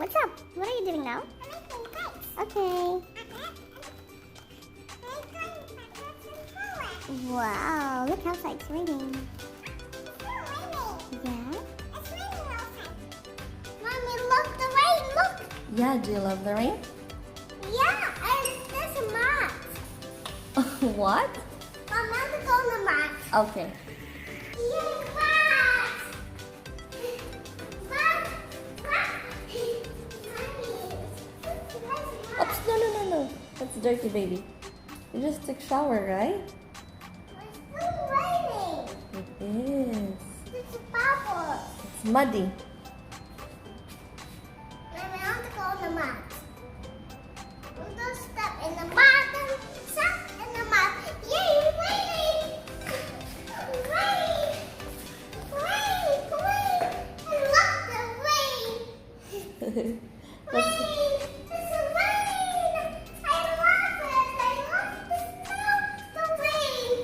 What's up? What are you doing now? Okay. Wow, look outside, it's raining. Yeah? Mommy, look, the rain, look! Yeah, do you love the rain? Yeah, and there's a mat. What? Mom, I want to go on the mat. Okay. Yay, mat! Mat! Mat! Oops, no. That's dirty, baby. You just took shower, right? It's still raining. It is. It's a bubble. It's muddy. Mommy, I want to go on the mat. I'm going to step in the mat and step in the mat. Yay, raining! Rain! Rain! Rain! I love the rain! Let's Rain! It's a rain! I love it! I love the smell of the rain!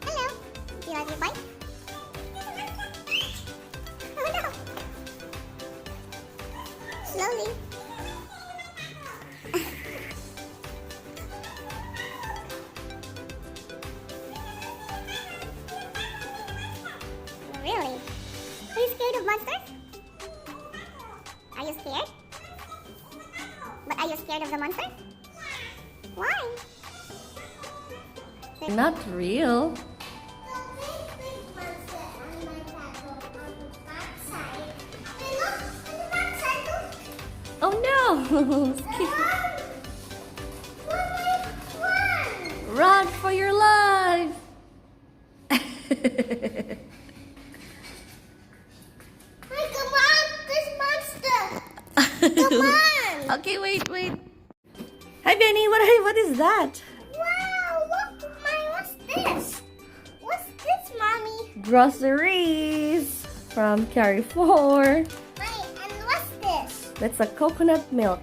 Hello! Do you like your bike? Oh no! Slowly. Really? Are you scared of monsters? Are you scared? But are you scared of the monsters? Why? not real. Oh no! Run for your life! Come on, this monster! Come on! Okay, wait. Hi, Benny. What is that? Wow, look, Mommy, what's this? What's this, Mommy? Groceries from Carrefour. Mommy, and what's this? That's a coconut milk.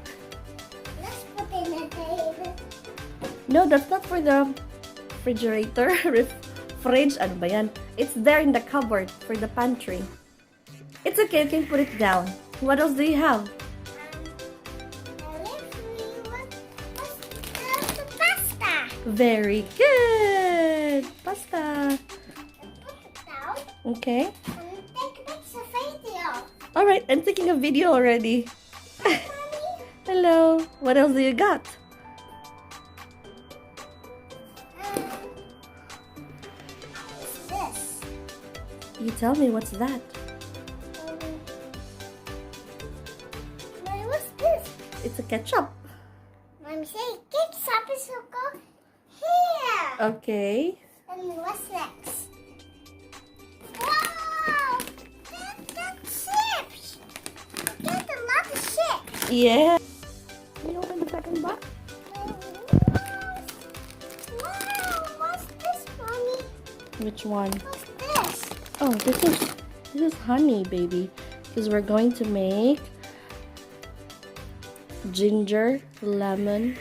Let's put it in the table. No, that's not for the refrigerator. Fridge, ano ba yan? It's there in the cupboard for the pantry. It's okay, you can put it down. What else do you have? What's the pasta? Very good! Pasta. Put it down Okay. and take picture video. Alright, I'm taking a video already. Mommy, Hello. What else do you got? what's this? You tell me, what's that? Mommy, what's this? It's a ketchup. Mommy, say ketchup is so good. Here. Okay. And what's next? Wow! That's chips! Get a lot of chips! Yeah. Can you open the second box? Wow! What's this, Mommy? Which one? What's this? Oh, this is honey, baby. Because we're going to make ginger, lemon,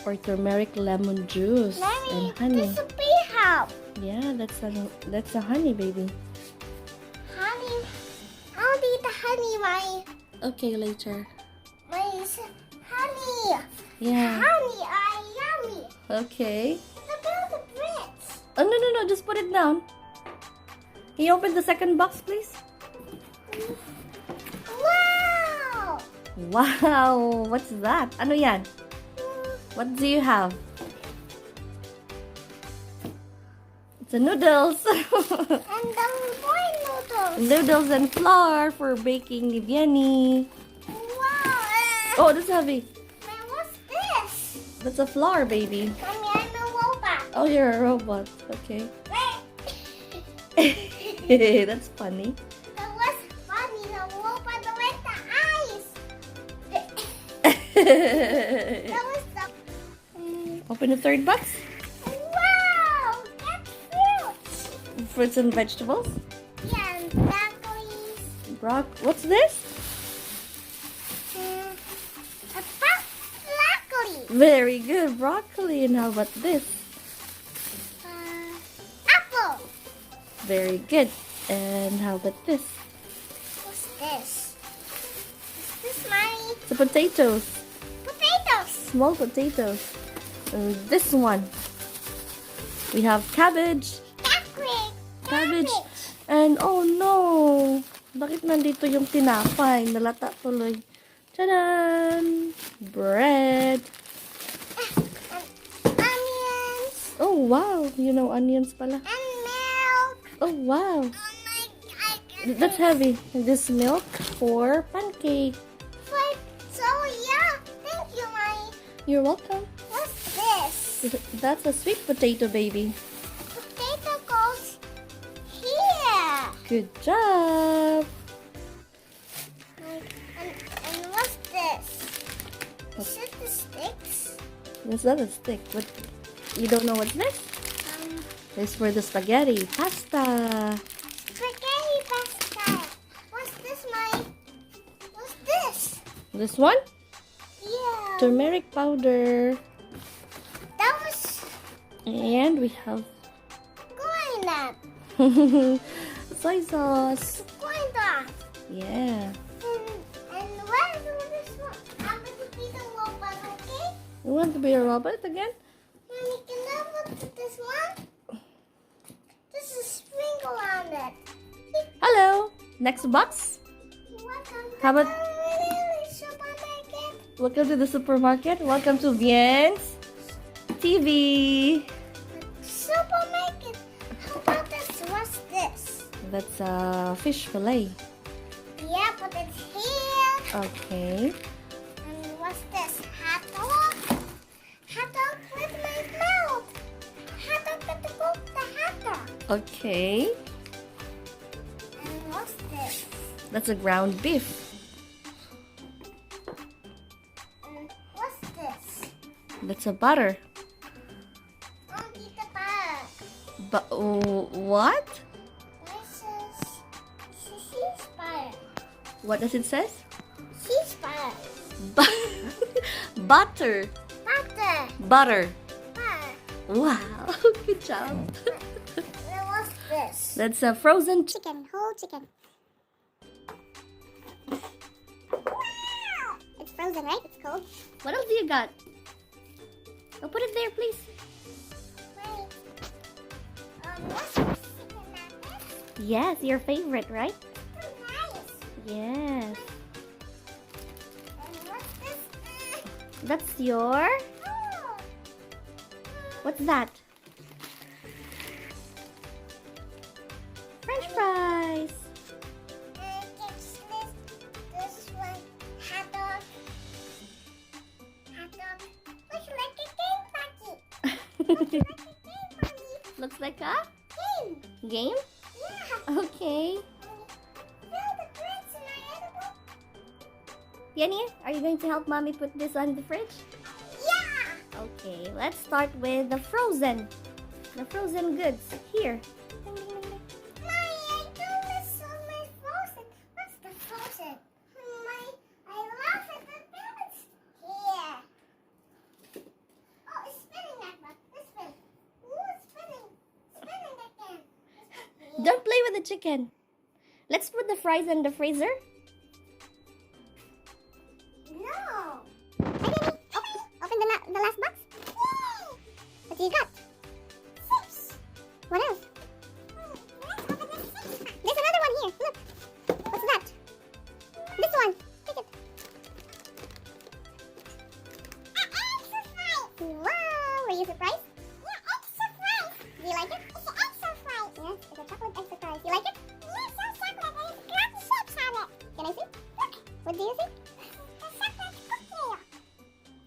or turmeric lemon juice Mommy, and honey. this is a bee house. Yeah, that's a honey, baby. Honey. I'll eat the honey, Mommy. Okay, later. Mommy, honey. Yeah. Honey are yummy. Okay. Look at the bricks. Oh no, just put it down. Can you open the second box, please? Wow! Wow, what's that? Ano yan? What do you have? It's a noodles. And the boy noodles. Noodles and flour for baking the Vienne. Wow! Oh, that's heavy. Man, what's this? That's a flour, baby. Mommy, I'm a robot. Oh, you're a robot. Okay. Wait. That's funny. That was funny. The robot with the eyes. That was the... Open the third box. Wow! That's fruits. Fruits and vegetables. Yeah, and broccoli. What's this? A broccoli. Very good, broccoli. And how about this? Very good. And how about this? What's this? Is this my The potatoes. potatoes? Small potatoes. And this one. We have cabbage. Cabbage. And oh no! Bakit nandito yung tinapay? Nalata tuloy. Tadaan! Bread. Onions Oh wow! You know onions pala. and milk. Oh wow! Oh my god. That's heavy. This milk for pancake. So yeah. Thank you, Mommy. You're welcome. What's this? That's a sweet potato, baby. Potato goes here. Good job. And what's this? Is it the sticks? That's not a stick. What? You don't know what's this? This for the spaghetti. Pasta. Spaghetti pasta. What's this, Mommy? What's this? This one? Yeah. Turmeric powder. That was And we have going up. soy sauce. Going up. Yeah. And where's this one? I'm going to be the robot, okay? You want to be a robot again? Mommy, can I look at this one? This is sprinkle on it. Hello. Next box. Welcome to How about- the supermarket. Welcome to the supermarket. Welcome to Vienne's TV. Supermarket. How about this? What's this? That's a fish fillet. Yeah, but it's here. Okay. And what's this? Hot dog? Hot dog with my mouth. Hot dog got to cook the hot dog. Okay. And what's this? That's a ground beef. And what's this? That's a butter. Don't eat the bag. But what? This is ceasefire. What does it say? Ceasefire. Butter. Butter. Butter. Butter. Wow. Good job. And what's this? That's a frozen chicken. Chicken. Whole chicken. It's frozen, right? It's cold. What else do you got? Oh, put it there, please. Wait. What's this chicken nuggets? Yes, your favorite, right? So nice. Yes. And what's this? That's your... Oh. What's that? French fries. It's this one. Hot dog. Hot dog. Looks like a game packet. Looks like a game, Mommy. Looks like a Game. game. Yeah. Okay. Fill the fridge and I edible. Yenny, are you going to help mommy put this on the fridge? Yeah. Okay, let's start with the frozen. The frozen goods. Here. Ding, ding, ding, ding. Mommy, I don't miss so my frozen. What's the frozen? I love it. The balance here. Oh, it's spinning that one. It's spinning. Ooh, it's spinning. Spinning again. Don't play with the chicken. Let's put the fries in the freezer. No. Open the last box. What do you got? 6. What else? There's another one here. Look. What's that? This one. Take it. Extra fries. Wow. Were you surprised? Yeah, extra fries. Do you like it? It's an extra fries. Yes, it's a chocolate extra fries. You like it? Yes, it's chocolate. And it's got shapes on it. Can I see? Look. What do you see? The chocolate cookie.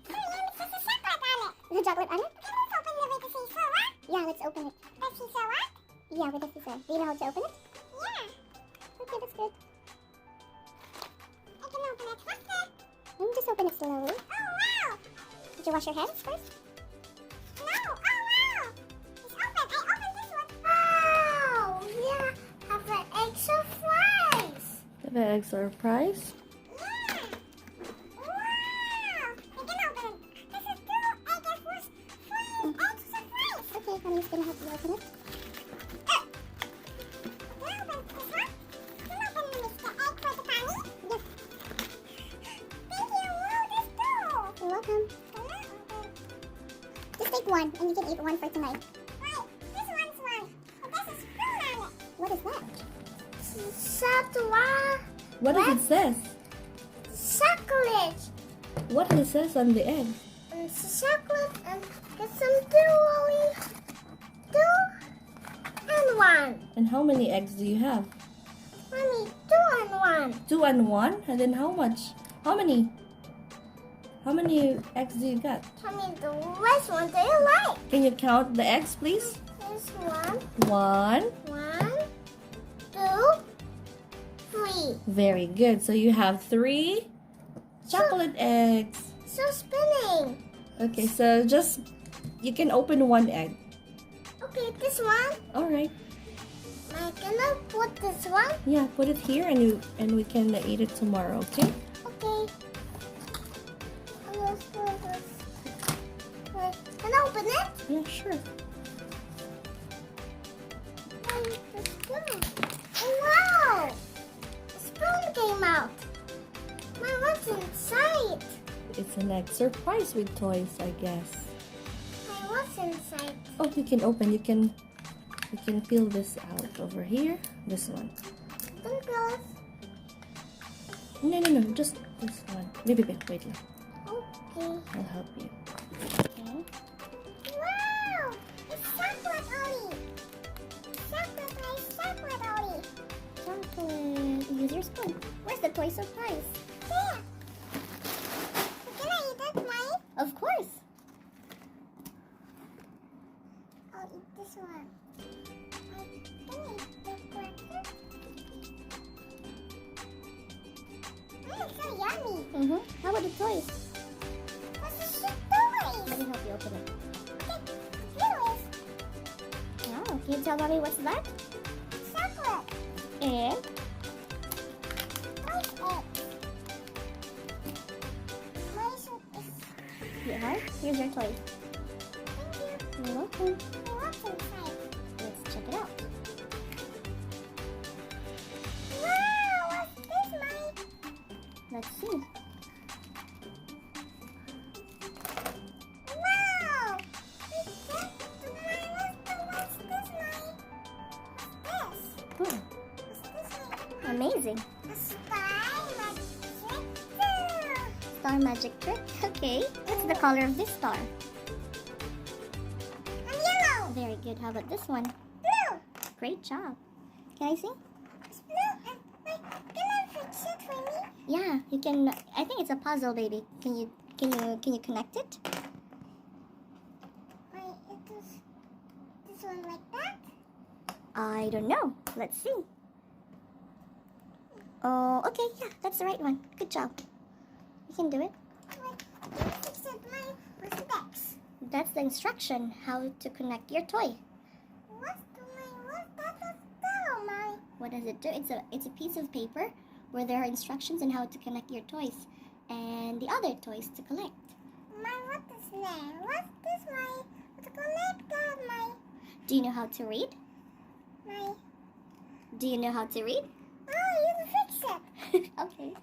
There's a chocolate on it. Is there chocolate on it? Can we open it with the scissor? Yeah, let's open it. The scissor what? Yeah, with the scissor. Do you know how to open it? Yeah. Okay, that's good. I can open it faster. Let me just open it slowly. Oh, wow. Did you wash your hands first? No. Oh, wow. It's open. I opened this one. Oh, yeah. Have an extra fries. The eggs are fries. Yeah. Wow. I can open it. This is two egg fries. Extra fries. Okay, Mommy's gonna help you open it. one, and you can eat one for tonight. Right, this one's one. But there's a spoon on it. What is that? What does it says? Chocolate. What does it says on the egg? It's chocolate and get some two and one. And how many eggs do you have? Mommy, 2 and 1. 2 and 1? And then how much? How many? How many eggs do you got? Mommy, the which one do you like? Can you count the eggs, please? This one. 1. 1, 2, 3. Very good. So you have 3 chocolate eggs. So spinning. Okay, so just you can open 1 egg. Okay, this one. All right. Can I put this one? Yeah, put it here and we can eat it tomorrow, okay? Okay. Let's do this. Wait, can I open it? Yeah, sure. Oh, wow! A spoon came out. What's inside? It's an egg surprise with toys, I guess. What's inside? Oh, you can open. You can peel this out over here. This one. Don't tell us. No. Just this one. Wait lang. Okay. I'll help you. Okay. Wow! It's chocolate, Ollie. Chocolate, Ollie. Chocolate. Use your spoon. Where's the toy surprise? There. Can I eat that, Mike? Of course. I'll eat this one. Can I eat the cracker? It's so yummy. How about the toys? That's a toys. Let me help you open it. Okay, oh, can you tell mommy what's that? Chocolate. And? What's it? Yeah, here's your toy. Thank you. You're welcome. What's inside? Let's check it out. Wow, what's this, Mike? Let's see. Wow! What's this, Mike? What's this? What's this, Mike? Amazing. A star magic trick. Okay. What's the color of this star? Yellow. Very good. How about this one? Blue. Great job. Can I see? It's blue. Can I fix it for me? Yeah, you can. I think it's a puzzle, baby. Can you connect it? Wait, it is this one like that? I don't know. Let's see. Oh, okay. Yeah, that's the right one. Good job. You can do it. What's the box? That's the instruction how to connect your toy. What does it do? It's a piece of paper where there are instructions on how to connect your toys and the other toys to collect. What is there? What's this, to connect that, Do you know how to read? Do you know how to read? Oh, you fix it. Okay.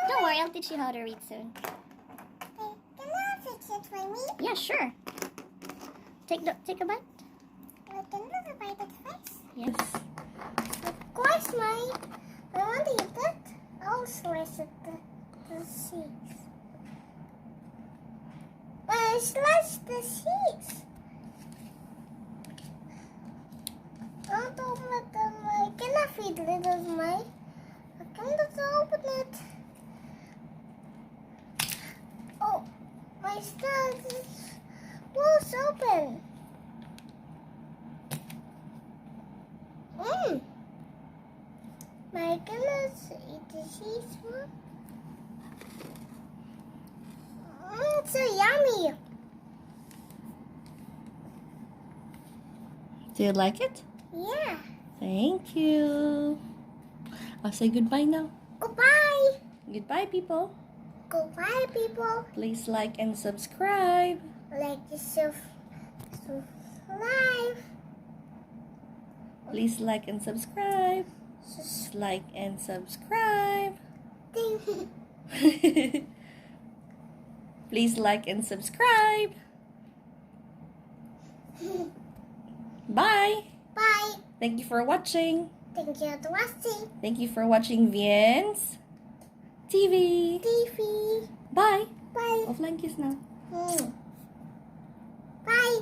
Don't worry, I'll teach you how to read soon. Okay, can I fix it for me? Yeah, sure. Take a bite. Can I bite it first? Yes. Of course, I want to eat it. I'll slice it the seeds. I slice the seeds. I want to open it. Can I feed little Mike? I can't open it. Oh, my star was open. My goodness, eat the seeds. It's so yummy. Do you like it? Yeah. Thank you. I'll say goodbye now. Goodbye. Goodbye, people. Goodbye, people. Please like and subscribe. Like yourself. Live. Please like and subscribe. Like and subscribe. Please like and subscribe. Bye! Bye. Thank you for watching. Thank you for watching Thank you for watching Vienne's TV. TV. Bye! Bye. Offline kiss now. Bye.